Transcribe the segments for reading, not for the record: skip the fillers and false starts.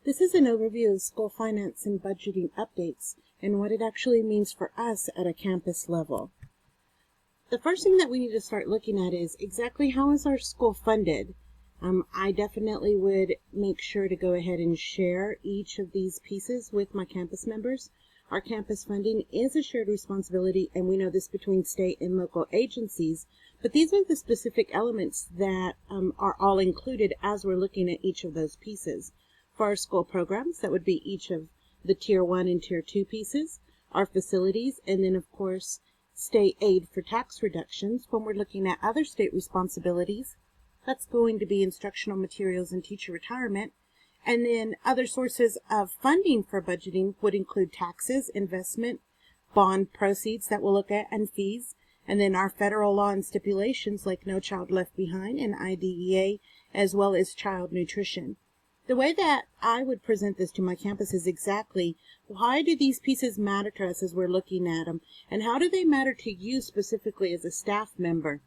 This is an overview of school finance and budgeting updates and what it actually means for us at a campus level. The first thing that we need to start looking at is exactly how is our school funded. I definitely would make sure to go ahead and share each of these pieces with my campus members. Our campus funding is a shared responsibility, and we know this between state and local agencies, but these are the specific elements that are all included as we're looking at each of those pieces. For our school programs, that would be each of the Tier 1 and Tier 2 pieces, our facilities, and then, of course, state aid for tax reductions. When we're looking at other state responsibilities, that's going to be instructional materials and teacher retirement. And then other sources of funding for budgeting would include taxes, investment, bond proceeds that we'll look at, and fees. And then our federal law and stipulations like No Child Left Behind and IDEA, as well as child nutrition. The way that I would present this to my campus is exactly why do these pieces matter to us as we're looking at them, and how do they matter to you specifically as a staff member?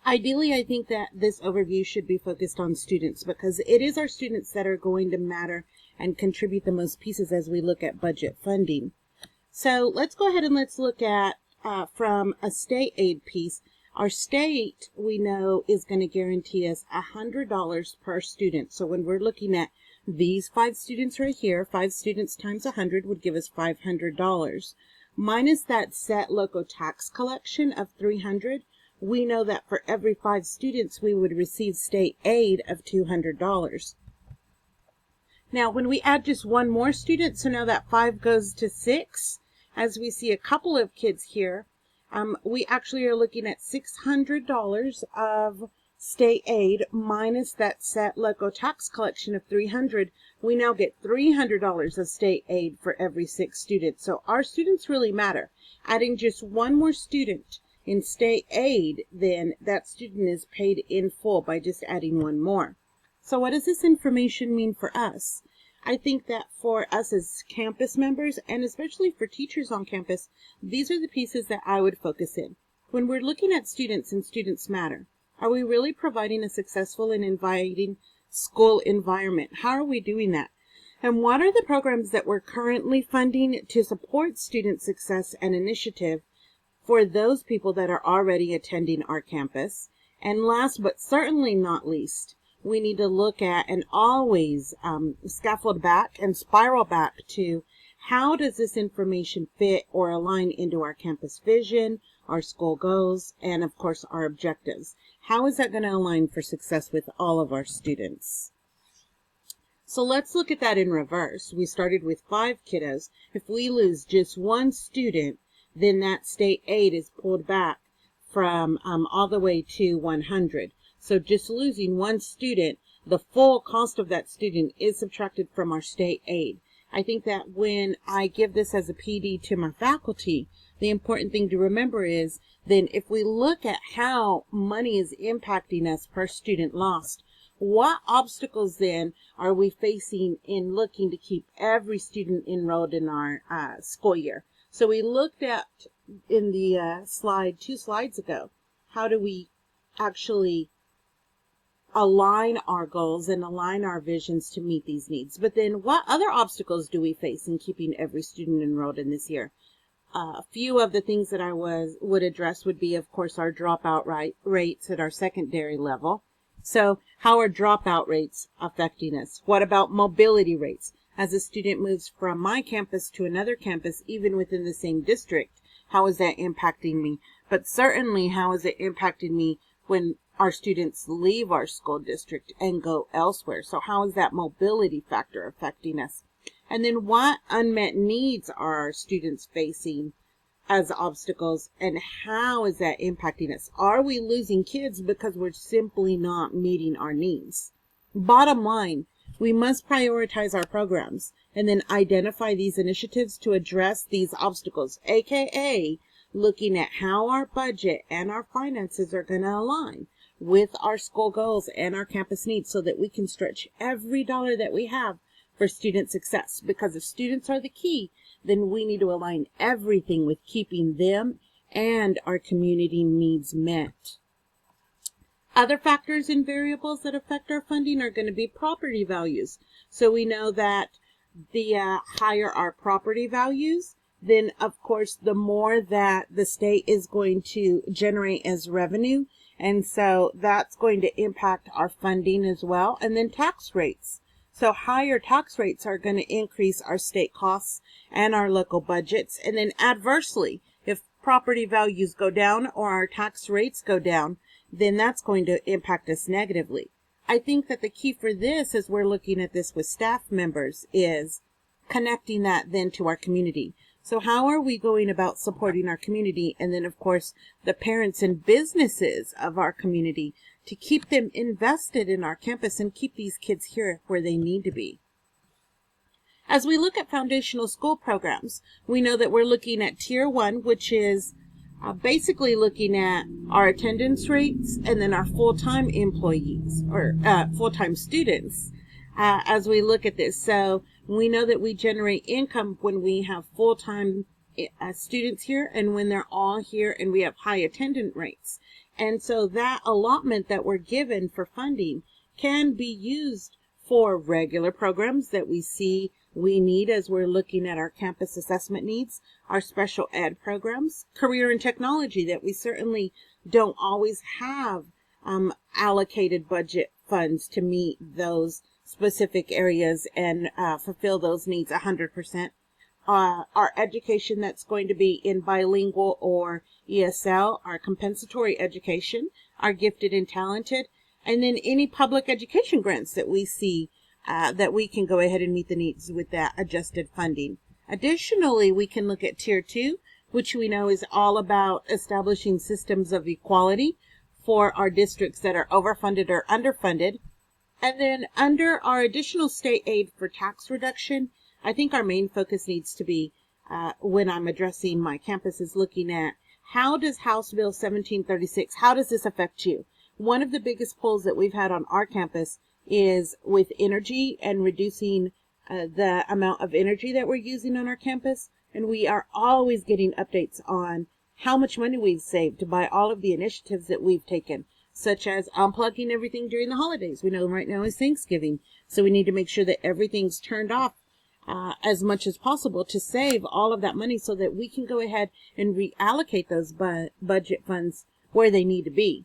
Ideally, I think that this overview should be focused on students because it is our students that are going to matter and contribute the most pieces as we look at budget funding. So let's go ahead and let's look at from a state aid piece. Our state, we know, is going to guarantee us $100 per student. So when we're looking at these 5 students right here, 5 students times 100 would give us $500. Minus that set local tax collection of $300, we know that for every 5 students, we would receive state aid of $200. Now, when we add just one more student, so now that 5 goes to 6, as we see a couple of kids here, we actually are looking at $600 of state aid minus that set local tax collection of $300. We now get $300 of state aid for every 6 students. So our students really matter. Adding just one more student in state aid, then that student is paid in full by just adding one more. So what does this information mean for us? I think that for us as campus members, and especially for teachers on campus, these are the pieces that I would focus in. When we're looking at students and students matter, are we really providing a successful and inviting school environment? How are we doing that? And what are the programs that we're currently funding to support student success and initiative for those people that are already attending our campus? And last but certainly not least, we need to look at and always scaffold back and spiral back to how does this information fit or align into our campus vision, our school goals, and of course our objectives. How is that going to align for success with all of our students? So let's look at that in reverse. We started with 5 kiddos. If we lose just one student, then that state aid is pulled back from all the way to 100. So just losing one student, the full cost of that student is subtracted from our state aid. I think that when I give this as a PD to my faculty, the important thing to remember is then if we look at how money is impacting us per student lost, what obstacles then are we facing in looking to keep every student enrolled in our school year? So we looked at in the slide 2 slides ago, how do we actually align our goals and align our visions to meet these needs? But then what other obstacles do we face in keeping every student enrolled in this year? A few of the things that I would address would be, of course, our dropout rates at our secondary level. So how are dropout rates affecting us? What about mobility rates? As a student moves from my campus to another campus, even within the same district, how is that impacting me? But certainly, how is it impacting me when our students leave our school district and go elsewhere? So how is that mobility factor affecting us? And then what unmet needs are our students facing as obstacles, and how is that impacting us? Are we losing kids because we're simply not meeting our needs? Bottom line, we must prioritize our programs and then identify these initiatives to address these obstacles, aka looking at how our budget and our finances are going to align with our school goals and our campus needs so that we can stretch every dollar that we have for student success. Because if students are the key, then we need to align everything with keeping them and our community needs met. Other factors and variables that affect our funding are going to be property values. So we know that the higher our property values, then of course the more that the state is going to generate as revenue. And so that's going to impact our funding as well. And then tax rates. So higher tax rates are going to increase our state costs and our local budgets. And then adversely, if property values go down or our tax rates go down, then that's going to impact us negatively. I think that the key for this, as we're looking at this with staff members, is connecting that then to our community. So how are we going about supporting our community? And then, of course, the parents and businesses of our community to keep them invested in our campus and keep these kids here where they need to be. As we look at foundational school programs, we know that we're looking at Tier 1, which is basically looking at our attendance rates and then our full-time employees or full-time students as we look at this. So we know that we generate income when we have full-time students here and when they're all here and we have high attendance rates. And so that allotment that we're given for funding can be used for regular programs that we see we need as we're looking at our campus assessment needs, our special ed programs, career and technology that we certainly don't always have allocated budget funds to meet those specific areas and fulfill those needs 100%. Our education that's going to be in bilingual or ESL, our compensatory education, our gifted and talented, and then any public education grants that we see that we can go ahead and meet the needs with that adjusted funding. Additionally, we can look at Tier 2, which we know is all about establishing systems of equality for our districts that are overfunded or underfunded. And then under our additional state aid for tax reduction, I think our main focus needs to be, when I'm addressing my campus, is looking at how does House Bill 1736, how does this affect you? One of the biggest pulls that we've had on our campus is with energy and reducing the amount of energy that we're using on our campus. And we are always getting updates on how much money we've saved by all of the initiatives that we've taken, such as unplugging everything during the holidays. We know right now is Thanksgiving, so we need to make sure that everything's turned off as much as possible to save all of that money so that we can go ahead and reallocate those budget funds where they need to be.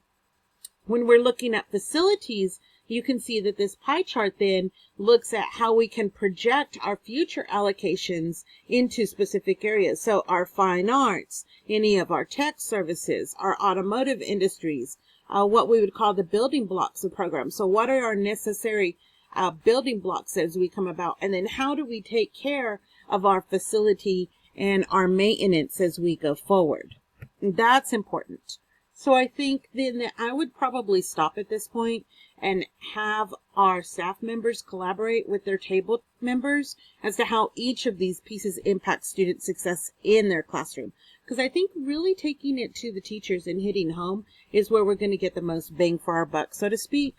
When we're looking at facilities, you can see that this pie chart then looks at how we can project our future allocations into specific areas. So our fine arts, any of our tech services, our automotive industries, what we would call the building blocks of programs. So what are our necessary building blocks as we come about? And then how do we take care of our facility and our maintenance as we go forward? And that's important. So I think then that I would probably stop at this point and have our staff members collaborate with their table members as to how each of these pieces impact student success in their classroom. Because I think really taking it to the teachers and hitting home is where we're going to get the most bang for our buck, so to speak.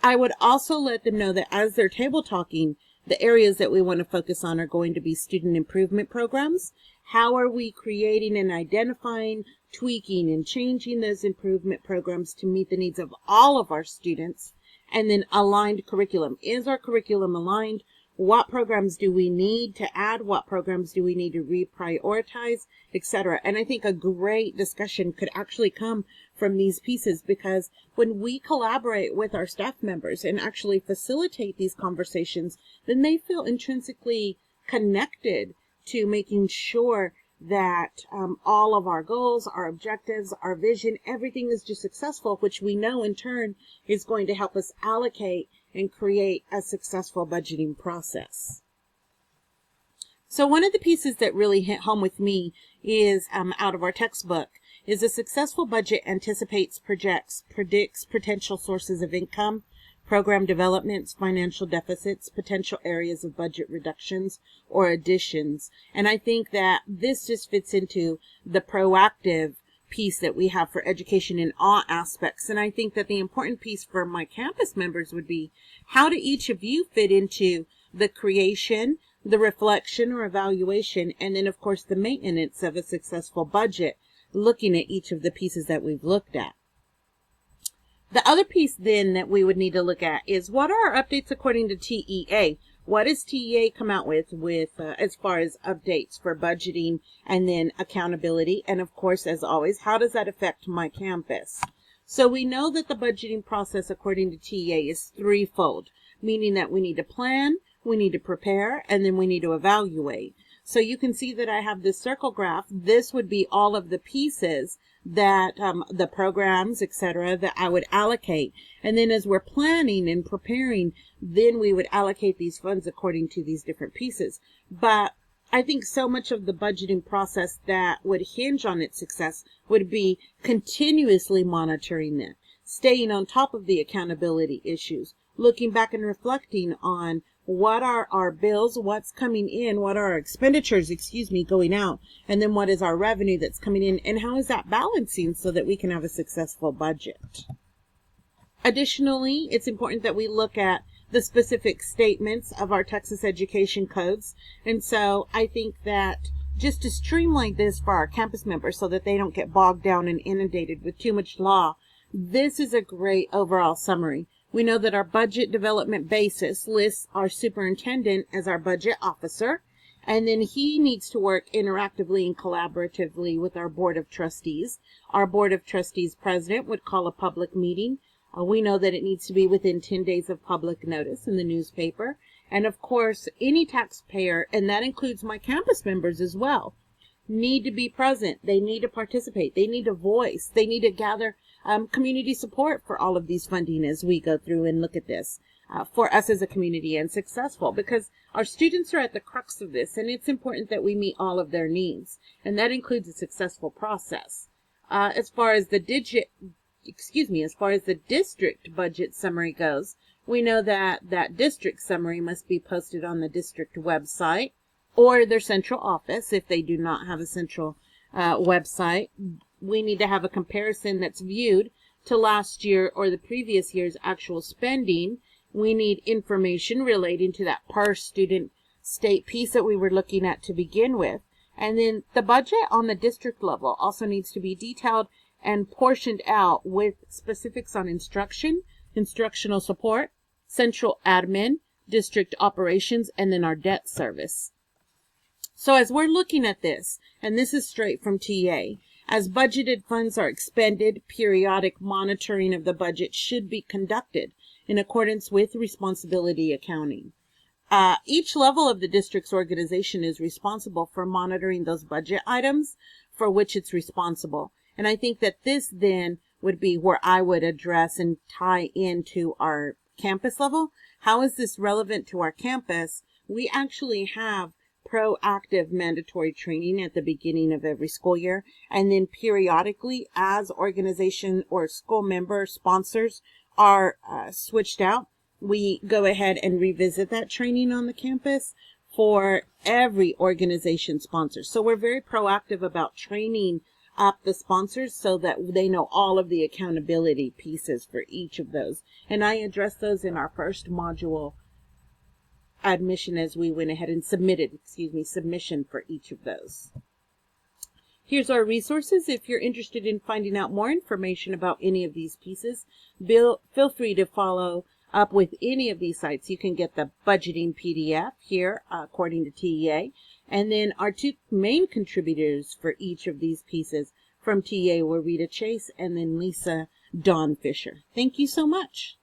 I would also let them know that as they're table talking, the areas that we want to focus on are going to be student improvement programs. How are we creating and identifying, tweaking, and changing those improvement programs to meet the needs of all of our students? And then aligned curriculum. Is our curriculum aligned? What programs do we need to add? What programs do we need to reprioritize, etc.? And I think a great discussion could actually come from these pieces, because when we collaborate with our staff members and actually facilitate these conversations, then they feel intrinsically connected to making sure that all of our goals, our objectives, our vision, everything is just successful, which we know in turn is going to help us allocate and create a successful budgeting process. So one of the pieces that really hit home with me is out of our textbook is a successful budget anticipates, projects, predicts potential sources of income, program developments, financial deficits, potential areas of budget reductions or additions. And I think that this just fits into the proactive piece that we have for education in all aspects. And I think that the important piece for my campus members would be, how do each of you fit into the creation, the reflection or evaluation, and then of course the maintenance of a successful budget, looking at each of the pieces that we've looked at. The other piece then that we would need to look at is what are our updates according to TEA? What does TEA come out with as far as updates for budgeting and then accountability? And of course, as always, how does that affect my campus? So we know that the budgeting process according to TEA is threefold, meaning that we need to plan, we need to prepare, and then we need to evaluate. So you can see that I have this circle graph. This would be all of the pieces that the programs, etc., that I would allocate. And then as we're planning and preparing, then we would allocate these funds according to these different pieces. But I think so much of the budgeting process that would hinge on its success would be continuously monitoring it, staying on top of the accountability issues, looking back and reflecting on what are our bills, what's coming in, what are our expenditures, going out, and then what is our revenue that's coming in, and how is that balancing so that we can have a successful budget. Additionally, it's important that we look at the specific statements of our Texas education codes. And so I think that just to streamline this for our campus members so that they don't get bogged down and inundated with too much law, this is a great overall summary. We know that our budget development basis lists our superintendent as our budget officer, and then he needs to work interactively and collaboratively with our board of trustees. Our board of trustees president would call a public meeting. We know that it needs to be within 10 days of public notice in the newspaper. And of course, any taxpayer, and that includes my campus members as well, need to be present. They need to participate. They need a voice. They need to gather community support for all of these funding as we go through and look at this for us as a community and successful, because our students are at the crux of this, and it's important that we meet all of their needs, and that includes a successful process. As far as the district budget summary goes, we know that that district summary must be posted on the district website or their central office if they do not have a central website. We need to have a comparison that's viewed to last year or the previous year's actual spending. We need information relating to that per student state piece that we were looking at to begin with. And then the budget on the district level also needs to be detailed and portioned out with specifics on instruction, instructional support, central admin, district operations, and then our debt service. So as we're looking at this, and this is straight from TA, as budgeted funds are expended, periodic monitoring of the budget should be conducted in accordance with responsibility accounting. Each level of the district's organization is responsible for monitoring those budget items for which it's responsible. And I think that this then would be where I would address and tie into our campus level. How is this relevant to our campus? We actually have proactive mandatory training at the beginning of every school year, and then periodically as organization or school member sponsors are switched out, we go ahead and revisit that training on the campus for every organization sponsor. So we're very proactive about training up the sponsors so that they know all of the accountability pieces for each of those. And I addressed those in our first module admission as we went ahead and submitted, submission for each of those. Here's our resources. If you're interested in finding out more information about any of these pieces, feel free to follow up with any of these sites. You can get the budgeting PDF here according to TEA, and then our two main contributors for each of these pieces from TEA were Rita Chase and then Lisa Dawn Fisher. Thank you so much.